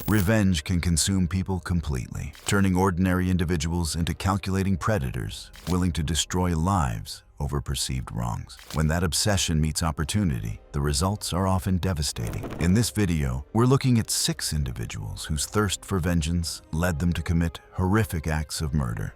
Revenge can consume people completely, turning ordinary individuals into calculating predators, willing to destroy lives over perceived wrongs. When that obsession meets opportunity, the results are often devastating. In this video, we're looking at 6 individuals whose thirst for vengeance led them to commit horrific acts of murder.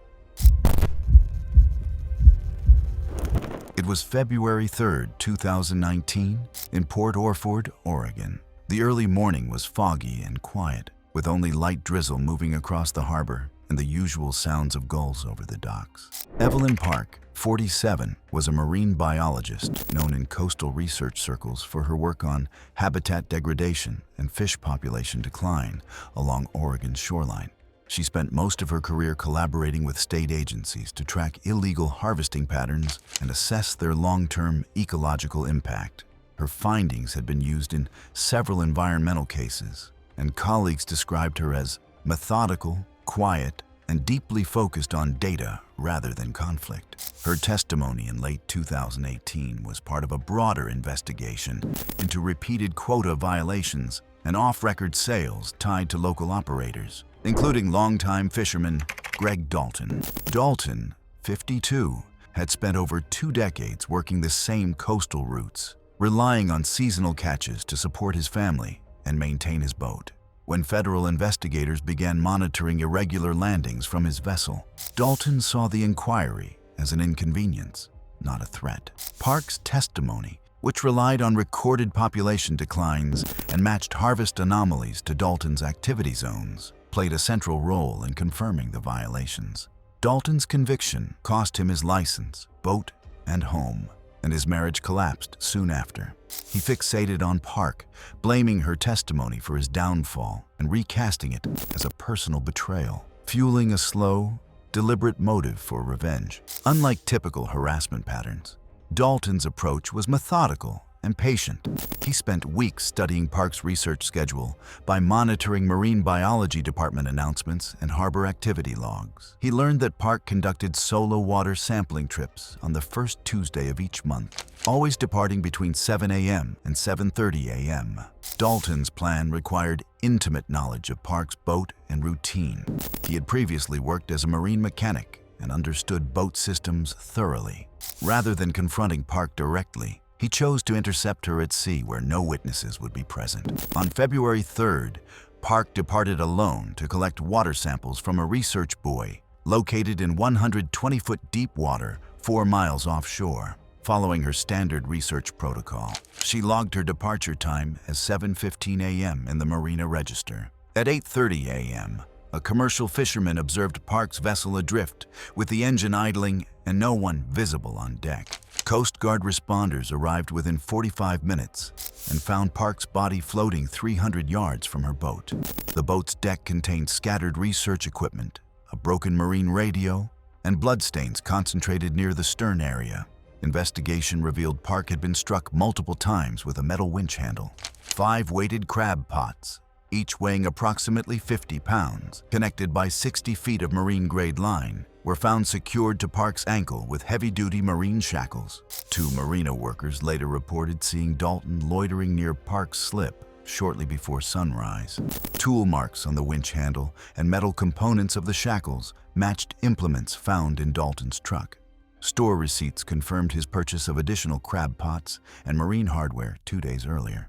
It was February 3rd, 2019, in Port Orford, Oregon. The early morning was foggy and quiet, with only light drizzle moving across the harbor and the usual sounds of gulls over the docks. Evelyn Park, 47, was a marine biologist known in coastal research circles for her work on habitat degradation and fish population decline along Oregon's shoreline. She spent most of her career collaborating with state agencies to track illegal harvesting patterns and assess their long-term ecological impact. Her findings had been used in several environmental cases, and colleagues described her as methodical, quiet, and deeply focused on data rather than conflict. Her testimony in late 2018 was part of a broader investigation into repeated quota violations and off-record sales tied to local operators, including longtime fisherman Greg Dalton. Dalton, 52, had spent over 2 decades working the same coastal routes, relying on seasonal catches to support his family and maintain his boat. When federal investigators began monitoring irregular landings from his vessel, Dalton saw the inquiry as an inconvenience, not a threat. Park's testimony, which relied on recorded population declines and matched harvest anomalies to Dalton's activity zones, played a central role in confirming the violations. Dalton's conviction cost him his license, boat, and home, and his marriage collapsed soon after. He fixated on Park, blaming her testimony for his downfall and recasting it as a personal betrayal, fueling a slow, deliberate motive for revenge. Unlike typical harassment patterns, Dalton's approach was methodical and patient. He spent weeks studying Park's research schedule by monitoring marine biology department announcements and harbor activity logs. He learned that Park conducted solo water sampling trips on the first Tuesday of each month, always departing between 7 a.m. and 7:30 a.m. Dalton's plan required intimate knowledge of Park's boat and routine. He had previously worked as a marine mechanic and understood boat systems thoroughly. Rather than confronting Park directly, he chose to intercept her at sea where no witnesses would be present. On February 3rd, Park departed alone to collect water samples from a research buoy located in 120-foot deep water 4 miles offshore. Following her standard research protocol, she logged her departure time as 7:15 a.m. in the Marina Register. At 8:30 a.m., a commercial fisherman observed Park's vessel adrift, with the engine idling and no one visible on deck. Coast Guard responders arrived within 45 minutes and found Park's body floating 300 yards from her boat. The boat's deck contained scattered research equipment, a broken marine radio, and bloodstains concentrated near the stern area. Investigation revealed Park had been struck multiple times with a metal winch handle. 5 weighted crab pots, each weighing approximately 50 pounds, connected by 60 feet of marine-grade line, were found secured to Park's ankle with heavy-duty marine shackles. 2 marina workers later reported seeing Dalton loitering near Park's slip shortly before sunrise. Tool marks on the winch handle and metal components of the shackles matched implements found in Dalton's truck. Store receipts confirmed his purchase of additional crab pots and marine hardware 2 days earlier.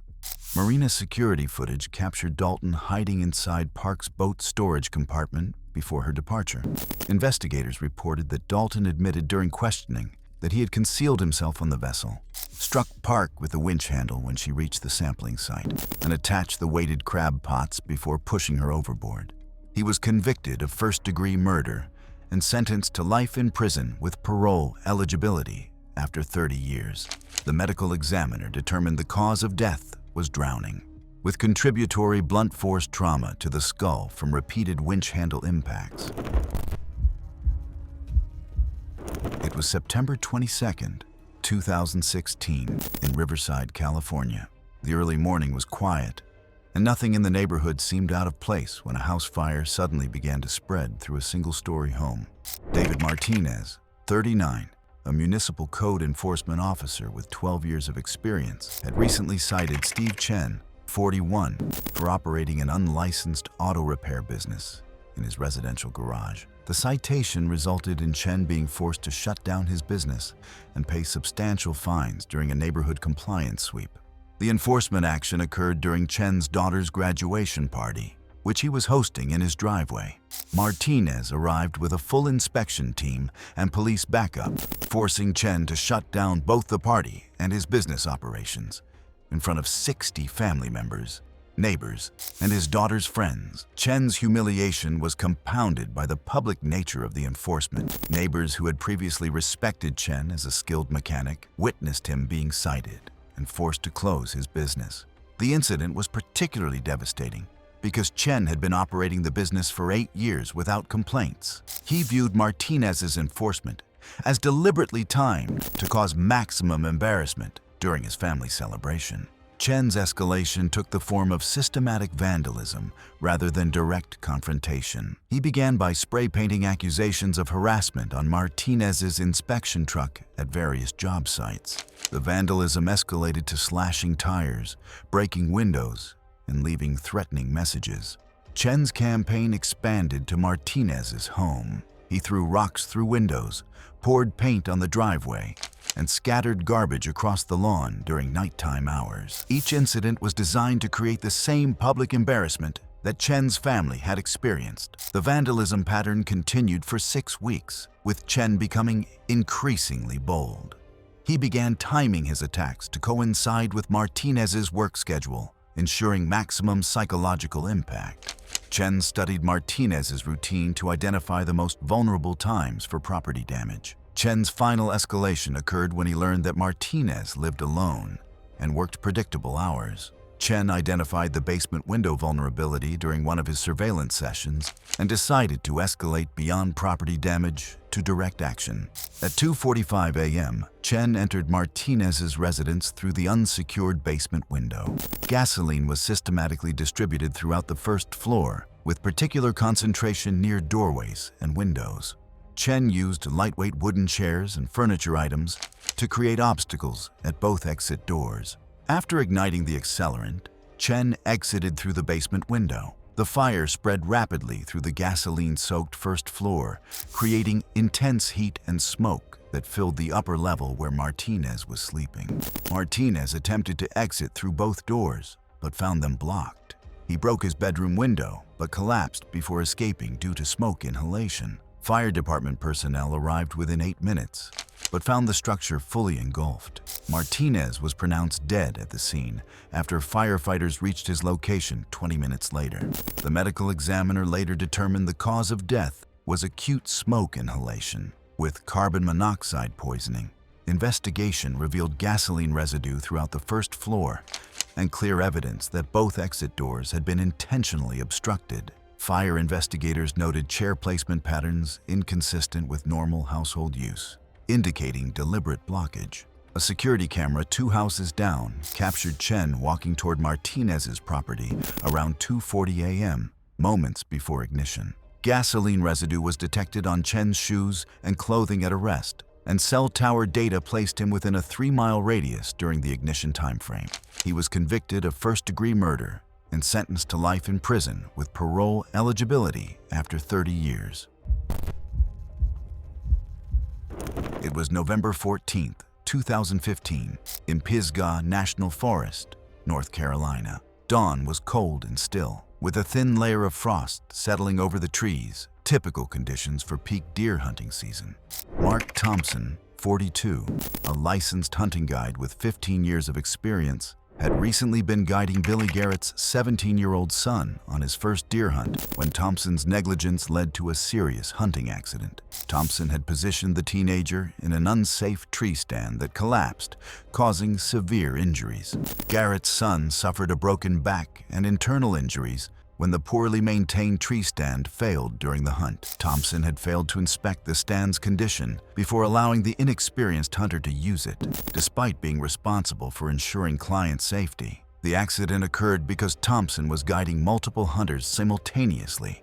Marina security footage captured Dalton hiding inside Park's boat storage compartment before her departure. Investigators reported that Dalton admitted during questioning that he had concealed himself on the vessel, struck Park with the winch handle when she reached the sampling site, and attached the weighted crab pots before pushing her overboard. He was convicted of first-degree murder and sentenced to life in prison with parole eligibility after 30 years. The medical examiner determined the cause of death was drowning, with contributory blunt force trauma to the skull from repeated winch handle impacts. It was September 22nd, 2016, in Riverside, California. The early morning was quiet, and nothing in the neighborhood seemed out of place when a house fire suddenly began to spread through a single-story home. David Martinez, 39, a municipal code enforcement officer with 12 years of experience, had recently cited Steve Chen, 41 for operating an unlicensed auto repair business in his residential garage. The citation resulted in Chen being forced to shut down his business and pay substantial fines during a neighborhood compliance sweep. The enforcement action occurred during Chen's daughter's graduation party, which he was hosting in his driveway. Martinez arrived with a full inspection team and police backup, forcing Chen to shut down both the party and his business operations in front of 60 family members, neighbors, and his daughter's friends. Chen's humiliation was compounded by the public nature of the enforcement. Neighbors who had previously respected Chen as a skilled mechanic witnessed him being cited and forced to close his business. The incident was particularly devastating because Chen had been operating the business for 8 years without complaints. He viewed Martinez's enforcement as deliberately timed to cause maximum embarrassment during his family celebration. Chen's escalation took the form of systematic vandalism rather than direct confrontation. He began by spray painting accusations of harassment on Martinez's inspection truck at various job sites. The vandalism escalated to slashing tires, breaking windows, and leaving threatening messages. Chen's campaign expanded to Martinez's home. He threw rocks through windows, poured paint on the driveway, and scattered garbage across the lawn during nighttime hours. Each incident was designed to create the same public embarrassment that Chen's family had experienced. The vandalism pattern continued for 6 weeks, with Chen becoming increasingly bold. He began timing his attacks to coincide with Martinez's work schedule, ensuring maximum psychological impact. Chen studied Martinez's routine to identify the most vulnerable times for property damage. Chen's final escalation occurred when he learned that Martinez lived alone and worked predictable hours. Chen identified the basement window vulnerability during one of his surveillance sessions and decided to escalate beyond property damage to direct action. At 2:45 a.m., Chen entered Martinez's residence through the unsecured basement window. Gasoline was systematically distributed throughout the first floor, with particular concentration near doorways and windows. Chen used lightweight wooden chairs and furniture items to create obstacles at both exit doors. After igniting the accelerant, Chen exited through the basement window. The fire spread rapidly through the gasoline-soaked first floor, creating intense heat and smoke that filled the upper level where Martinez was sleeping. Martinez attempted to exit through both doors, but found them blocked. He broke his bedroom window, but collapsed before escaping due to smoke inhalation. Fire department personnel arrived within 8 minutes, but found the structure fully engulfed. Martinez was pronounced dead at the scene after firefighters reached his location 20 minutes later. The medical examiner later determined the cause of death was acute smoke inhalation with carbon monoxide poisoning. Investigation revealed gasoline residue throughout the first floor and clear evidence that both exit doors had been intentionally obstructed. Fire investigators noted chair placement patterns inconsistent with normal household use, indicating deliberate blockage. A security camera 2 houses down captured Chen walking toward Martinez's property around 2:40 a.m., moments before ignition. Gasoline residue was detected on Chen's shoes and clothing at arrest, and cell tower data placed him within a 3-mile radius during the ignition timeframe. He was convicted of first-degree murder and sentenced to life in prison with parole eligibility after 30 years. It was November 14, 2015, in Pisgah National Forest, North Carolina. Dawn was cold and still, with a thin layer of frost settling over the trees, typical conditions for peak deer hunting season. Mark Thompson, 42, a licensed hunting guide with 15 years of experience, had recently been guiding Billy Garrett's 17-year-old son on his first deer hunt when Thompson's negligence led to a serious hunting accident. Thompson had positioned the teenager in an unsafe tree stand that collapsed, causing severe injuries. Garrett's son suffered a broken back and internal injuries when the poorly maintained tree stand failed during the hunt. Thompson had failed to inspect the stand's condition before allowing the inexperienced hunter to use it, despite being responsible for ensuring client safety. The accident occurred because Thompson was guiding multiple hunters simultaneously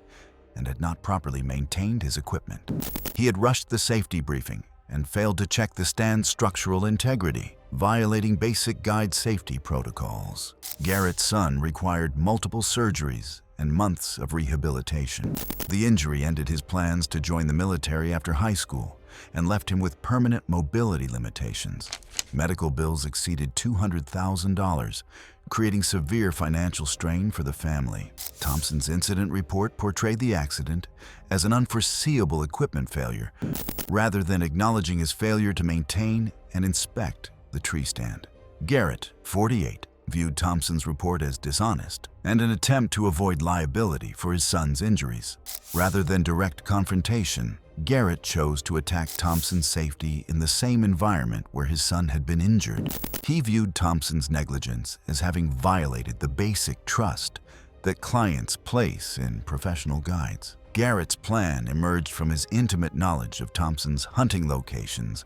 and had not properly maintained his equipment. He had rushed the safety briefing and failed to check the stand's structural integrity. violating basic guide safety protocols. Garrett's son required multiple surgeries and months of rehabilitation. The injury ended his plans to join the military after high school and left him with permanent mobility limitations. Medical bills exceeded $200,000, creating severe financial strain for the family. Thompson's incident report portrayed the accident as an unforeseeable equipment failure, rather than acknowledging his failure to maintain and inspect the tree stand. Garrett, 48, viewed Thompson's report as dishonest and an attempt to avoid liability for his son's injuries. Rather than direct confrontation, Garrett chose to attack Thompson's safety in the same environment where his son had been injured. He viewed Thompson's negligence as having violated the basic trust that clients place in professional guides. Garrett's plan emerged from his intimate knowledge of Thompson's hunting locations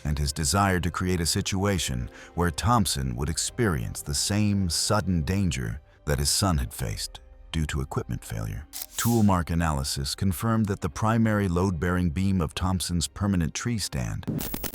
and his desire to create a situation where Thompson would experience the same sudden danger that his son had faced due to equipment failure. Tool mark analysis confirmed that the primary load-bearing beam of Thompson's permanent tree stand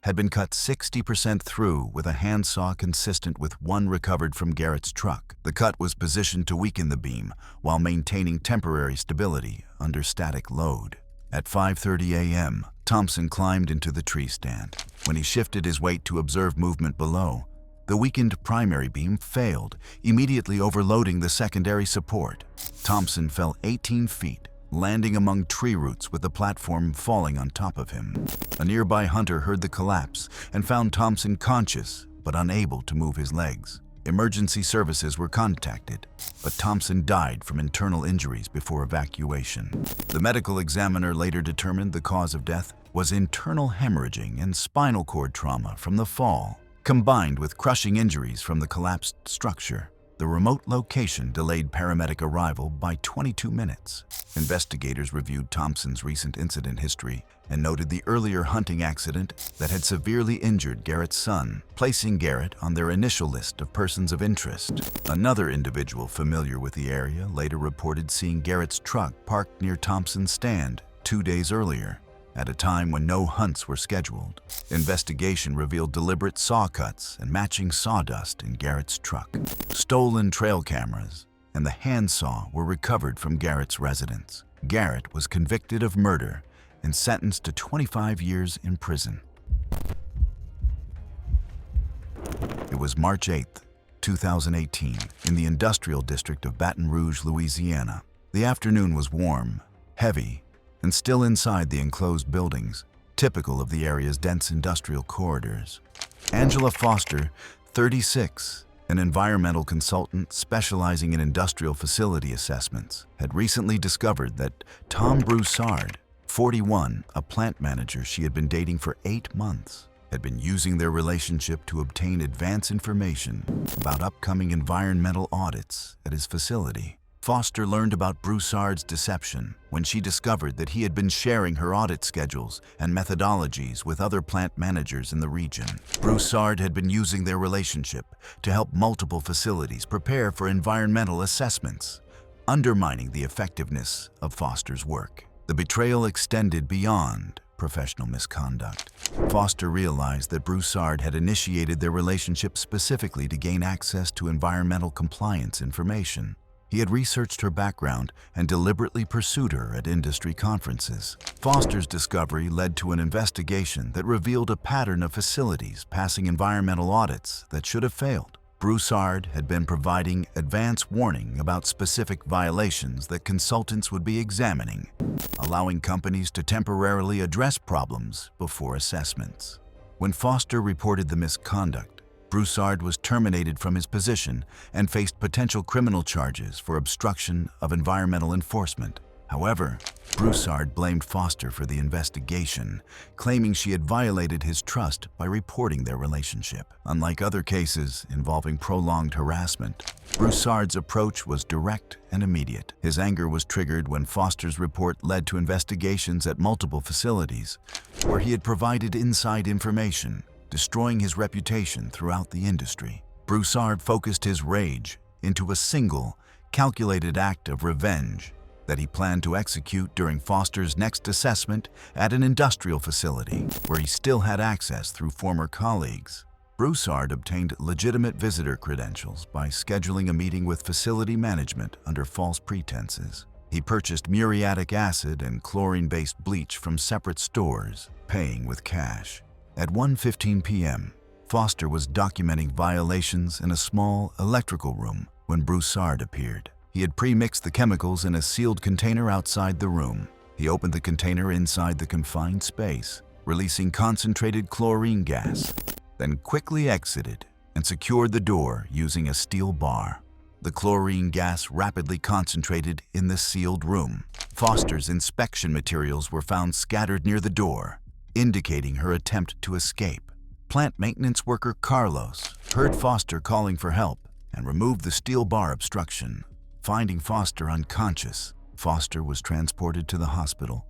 had been cut 60% through with a handsaw consistent with one recovered from Garrett's truck. The cut was positioned to weaken the beam while maintaining temporary stability under static load. At 5:30 a.m., Thompson climbed into the tree stand. When he shifted his weight to observe movement below, the weakened primary beam failed, immediately overloading the secondary support. Thompson fell 18 feet, landing among tree roots with the platform falling on top of him. A nearby hunter heard the collapse and found Thompson conscious but unable to move his legs. Emergency services were contacted, but Thompson died from internal injuries before evacuation. The medical examiner later determined the cause of death was internal hemorrhaging and spinal cord trauma from the fall, combined with crushing injuries from the collapsed structure. The remote location delayed paramedic arrival by 22 minutes. Investigators reviewed Thompson's recent incident history and noted the earlier hunting accident that had severely injured Garrett's son, placing Garrett on their initial list of persons of interest. Another individual familiar with the area later reported seeing Garrett's truck parked near Thompson's stand 2 days earlier, at a time when no hunts were scheduled. Investigation revealed deliberate saw cuts and matching sawdust in Garrett's truck. Stolen trail cameras and the handsaw were recovered from Garrett's residence. Garrett was convicted of murder and sentenced to 25 years in prison. It was March 8, 2018, in the industrial district of Baton Rouge, Louisiana. The afternoon was warm, heavy, and still inside the enclosed buildings, typical of the area's dense industrial corridors. Angela Foster, 36, an environmental consultant specializing in industrial facility assessments, had recently discovered that Tom Broussard, 41, a plant manager she had been dating for 8 months, had been using their relationship to obtain advance information about upcoming environmental audits at his facility. Foster learned about Broussard's deception when she discovered that he had been sharing her audit schedules and methodologies with other plant managers in the region. Broussard had been using their relationship to help multiple facilities prepare for environmental assessments, undermining the effectiveness of Foster's work. The betrayal extended beyond professional misconduct. Foster realized that Broussard had initiated their relationship specifically to gain access to environmental compliance information. He had researched her background and deliberately pursued her at industry conferences. Foster's discovery led to an investigation that revealed a pattern of facilities passing environmental audits that should have failed. Broussard had been providing advance warning about specific violations that consultants would be examining, allowing companies to temporarily address problems before assessments. When Foster reported the misconduct, Broussard was terminated from his position and faced potential criminal charges for obstruction of environmental enforcement. However, Broussard blamed Foster for the investigation, claiming she had violated his trust by reporting their relationship. Unlike other cases involving prolonged harassment, Broussard's approach was direct and immediate. His anger was triggered when Foster's report led to investigations at multiple facilities, where he had provided inside information, destroying his reputation throughout the industry. Broussard focused his rage into a single, calculated act of revenge that he planned to execute during Foster's next assessment at an industrial facility, where he still had access through former colleagues. Broussard obtained legitimate visitor credentials by scheduling a meeting with facility management under false pretenses. He purchased muriatic acid and chlorine-based bleach from separate stores, paying with cash. At 1:15 p.m., Foster was documenting violations in a small electrical room when Broussard appeared. He had pre-mixed the chemicals in a sealed container outside the room. He opened the container inside the confined space, releasing concentrated chlorine gas, then quickly exited and secured the door using a steel bar. The chlorine gas rapidly concentrated in the sealed room. Foster's inspection materials were found scattered near the door, indicating her attempt to escape. Plant maintenance worker Carlos heard Foster calling for help and removed the steel bar obstruction. Finding Foster unconscious, Foster was transported to the hospital,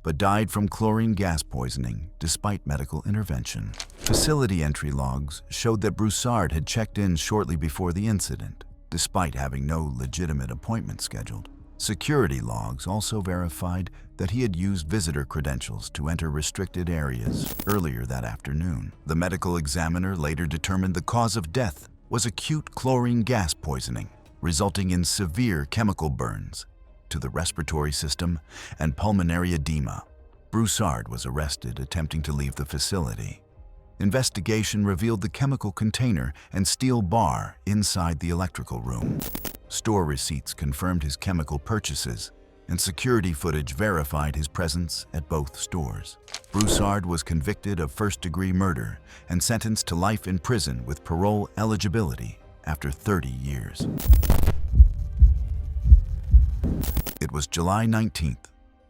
but died from chlorine gas poisoning despite medical intervention. Facility entry logs showed that Broussard had checked in shortly before the incident, despite having no legitimate appointment scheduled. Security logs also verified that he had used visitor credentials to enter restricted areas earlier that afternoon. The medical examiner later determined the cause of death was acute chlorine gas poisoning, resulting in severe chemical burns to the respiratory system and pulmonary edema. Broussard was arrested attempting to leave the facility. Investigation revealed the chemical container and steel bar inside the electrical room. Store receipts confirmed his chemical purchases, and security footage verified his presence at both stores. Broussard was convicted of first-degree murder and sentenced to life in prison with parole eligibility after 30 years. It was July 19,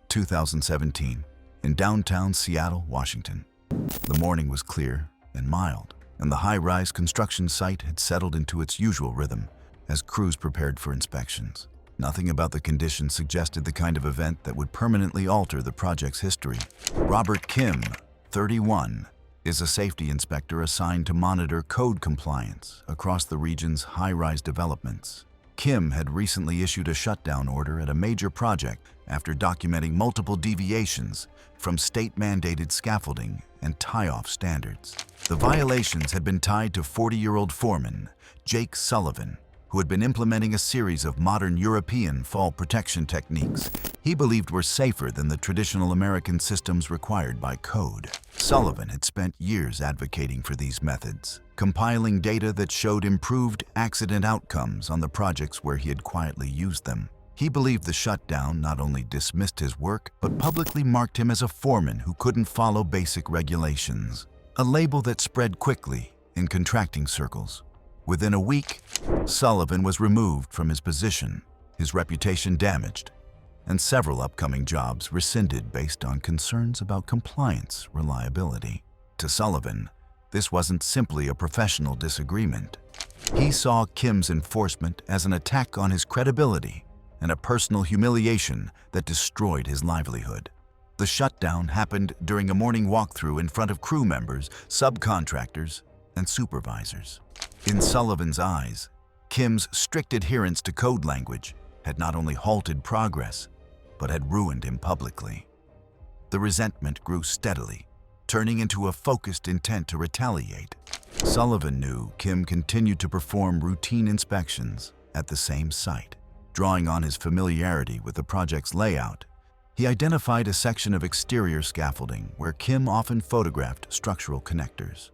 2017, in downtown Seattle, Washington. The morning was clear and mild, and the high-rise construction site had settled into its usual rhythm as crews prepared for inspections. Nothing about the conditions suggested the kind of event that would permanently alter the project's history. Robert Kim, 31, is a safety inspector assigned to monitor code compliance across the region's high-rise developments. Kim had recently issued a shutdown order at a major project after documenting multiple deviations from state-mandated scaffolding and tie-off standards. The violations had been tied to 40-year-old foreman Jake Sullivan, who had been implementing a series of modern European fall protection techniques he believed were safer than the traditional American systems required by code. Sullivan had spent years advocating for these methods, compiling data that showed improved accident outcomes on the projects where he had quietly used them. He believed the shutdown not only dismissed his work, but publicly marked him as a foreman who couldn't follow basic regulations, a label that spread quickly in contracting circles. Within a week, Sullivan was removed from his position, his reputation damaged, and several upcoming jobs rescinded based on concerns about compliance reliability. To Sullivan, this wasn't simply a professional disagreement. He saw Kim's enforcement as an attack on his credibility and a personal humiliation that destroyed his livelihood. The shutdown happened during a morning walkthrough in front of crew members, subcontractors, and supervisors. In Sullivan's eyes, Kim's strict adherence to code language had not only halted progress, but had ruined him publicly. The resentment grew steadily, turning into a focused intent to retaliate. Sullivan knew Kim continued to perform routine inspections at the same site. Drawing on his familiarity with the project's layout, he identified a section of exterior scaffolding where Kim often photographed structural connectors.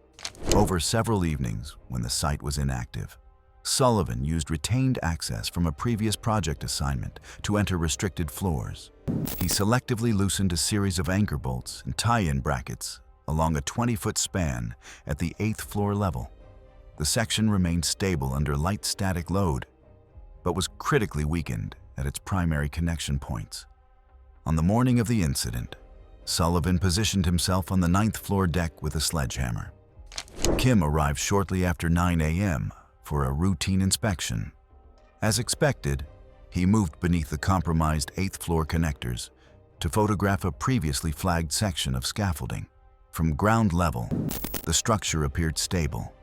Over several evenings, when the site was inactive, Sullivan used retained access from a previous project assignment to enter restricted floors. He selectively loosened a series of anchor bolts and tie-in brackets along a 20-foot span at the 8th floor level. The section remained stable under light static load, but was critically weakened at its primary connection points. On the morning of the incident, Sullivan positioned himself on the 9th floor deck with a sledgehammer. Kim arrived shortly after 9 a.m. for a routine inspection. As expected, he moved beneath the compromised 8th floor connectors to photograph a previously flagged section of scaffolding. From ground level, the structure appeared stable,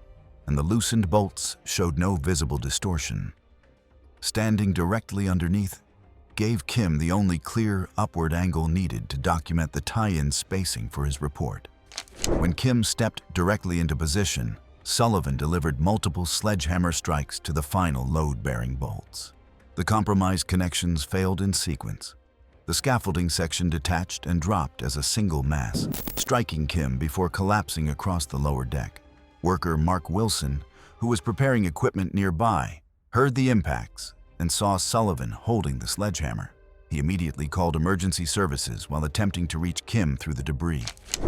and the loosened bolts showed no visible distortion. Standing directly underneath gave Kim the only clear upward angle needed to document the tie-in spacing for his report. When Kim stepped directly into position, Sullivan delivered multiple sledgehammer strikes to the final load-bearing bolts. The compromised connections failed in sequence. The scaffolding section detached and dropped as a single mass, striking Kim before collapsing across the lower deck. Worker Mark Wilson, who was preparing equipment nearby, heard the impacts and saw Sullivan holding the sledgehammer. He immediately called emergency services while attempting to reach Kim through the debris.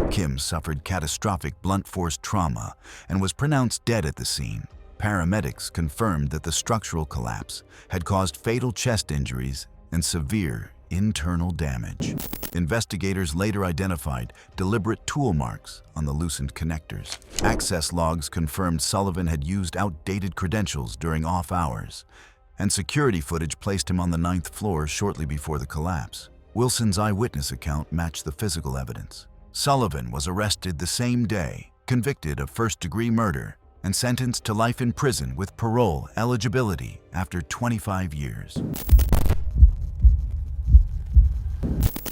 Kim suffered catastrophic blunt force trauma and was pronounced dead at the scene. Paramedics confirmed that the structural collapse had caused fatal chest injuries and severe internal damage. Investigators later identified deliberate tool marks on the loosened connectors. Access logs confirmed Sullivan had used outdated credentials during off hours, and security footage placed him on the 9th floor shortly before the collapse. Wilson's eyewitness account matched the physical evidence. Sullivan was arrested the same day, convicted of first-degree murder, and sentenced to life in prison with parole eligibility after 25 years.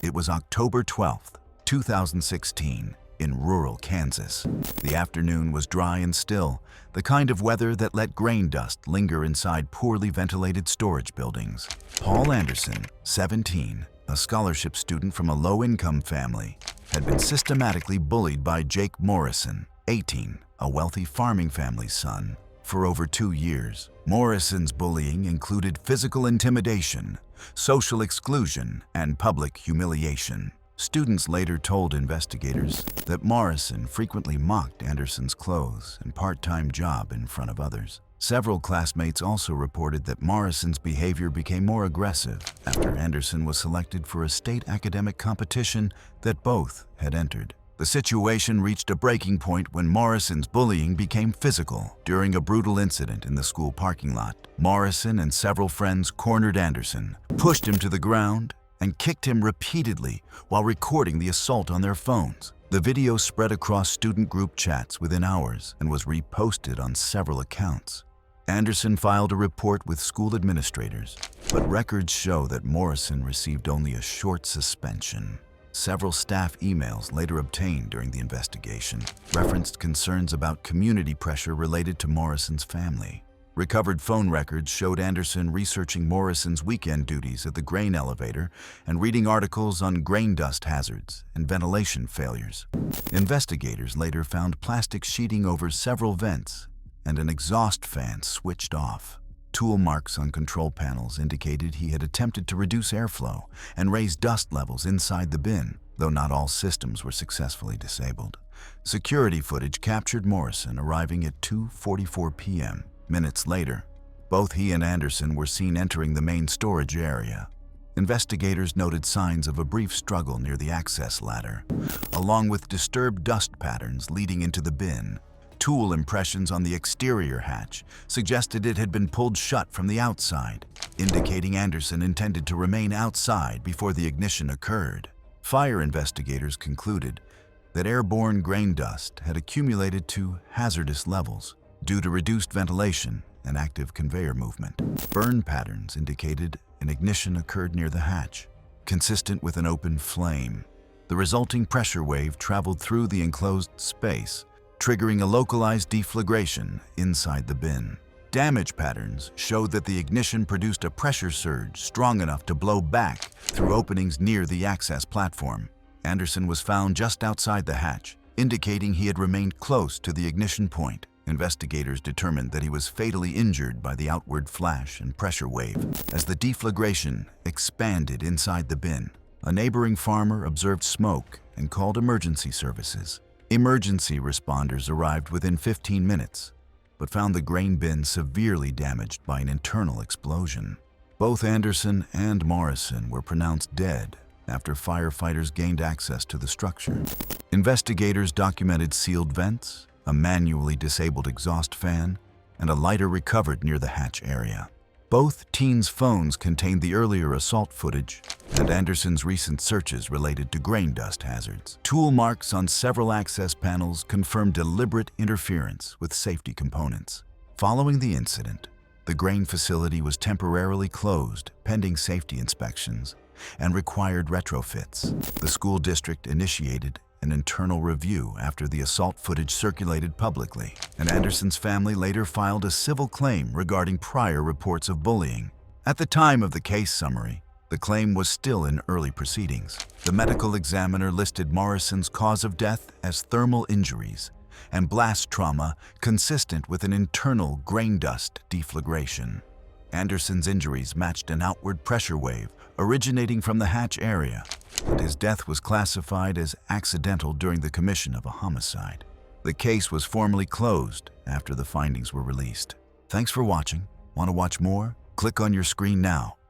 It was October 12, 2016, in rural Kansas. The afternoon was dry and still, the kind of weather that let grain dust linger inside poorly ventilated storage buildings. Paul Anderson, 17, a scholarship student from a low-income family, had been systematically bullied by Jake Morrison, 18, a wealthy farming family's son, for over 2 years. Morrison's bullying included physical intimidation, social exclusion, and public humiliation. Students later told investigators that Morrison frequently mocked Anderson's clothes and part-time job in front of others. Several classmates also reported that Morrison's behavior became more aggressive after Anderson was selected for a state academic competition that both had entered. The situation reached a breaking point when Morrison's bullying became physical. During a brutal incident in the school parking lot, Morrison and several friends cornered Anderson, pushed him to the ground, and kicked him repeatedly while recording the assault on their phones. The video spread across student group chats within hours and was reposted on several accounts. Anderson filed a report with school administrators, but records show that Morrison received only a short suspension. Several staff emails later obtained during the investigation referenced concerns about community pressure related to Morrison's family. Recovered phone records showed Anderson researching Morrison's weekend duties at the grain elevator and reading articles on grain dust hazards and ventilation failures. Investigators later found plastic sheeting over several vents and an exhaust fan switched off. Tool marks on control panels indicated he had attempted to reduce airflow and raise dust levels inside the bin, though not all systems were successfully disabled. Security footage captured Morrison arriving at 2:44 p.m. Minutes later, both he and Anderson were seen entering the main storage area. Investigators noted signs of a brief struggle near the access ladder, along with disturbed dust patterns leading into the bin. Tool impressions on the exterior hatch suggested it had been pulled shut from the outside, indicating Anderson intended to remain outside before the ignition occurred. Fire investigators concluded that airborne grain dust had accumulated to hazardous levels due to reduced ventilation and active conveyor movement. Burn patterns indicated an ignition occurred near the hatch, consistent with an open flame. The resulting pressure wave traveled through the enclosed space, triggering a localized deflagration inside the bin. Damage patterns showed that the ignition produced a pressure surge strong enough to blow back through openings near the access platform. Anderson was found just outside the hatch, indicating he had remained close to the ignition point. Investigators determined that he was fatally injured by the outward flash and pressure wave as the deflagration expanded inside the bin. A neighboring farmer observed smoke and called emergency services. Emergency responders arrived within 15 minutes, but found the grain bin severely damaged by an internal explosion. Both Anderson and Morrison were pronounced dead after firefighters gained access to the structure. Investigators documented sealed vents, a manually disabled exhaust fan, and a lighter recovered near the hatch area. Both teens' phones contained the earlier assault footage and Anderson's recent searches related to grain dust hazards. Tool marks on several access panels confirmed deliberate interference with safety components. Following the incident, the grain facility was temporarily closed pending safety inspections and required retrofits. The school district initiated an internal review after the assault footage circulated publicly, and Anderson's family later filed a civil claim regarding prior reports of bullying. At the time of the case summary, the claim was still in early proceedings. The medical examiner listed Morrison's cause of death as thermal injuries and blast trauma consistent with an internal grain dust deflagration. Anderson's injuries matched an outward pressure wave originating from the hatch area, and his death was classified as accidental during the commission of a homicide. The case was formally closed after the findings were released. Thanks for watching. Want to watch more? Click on your screen now.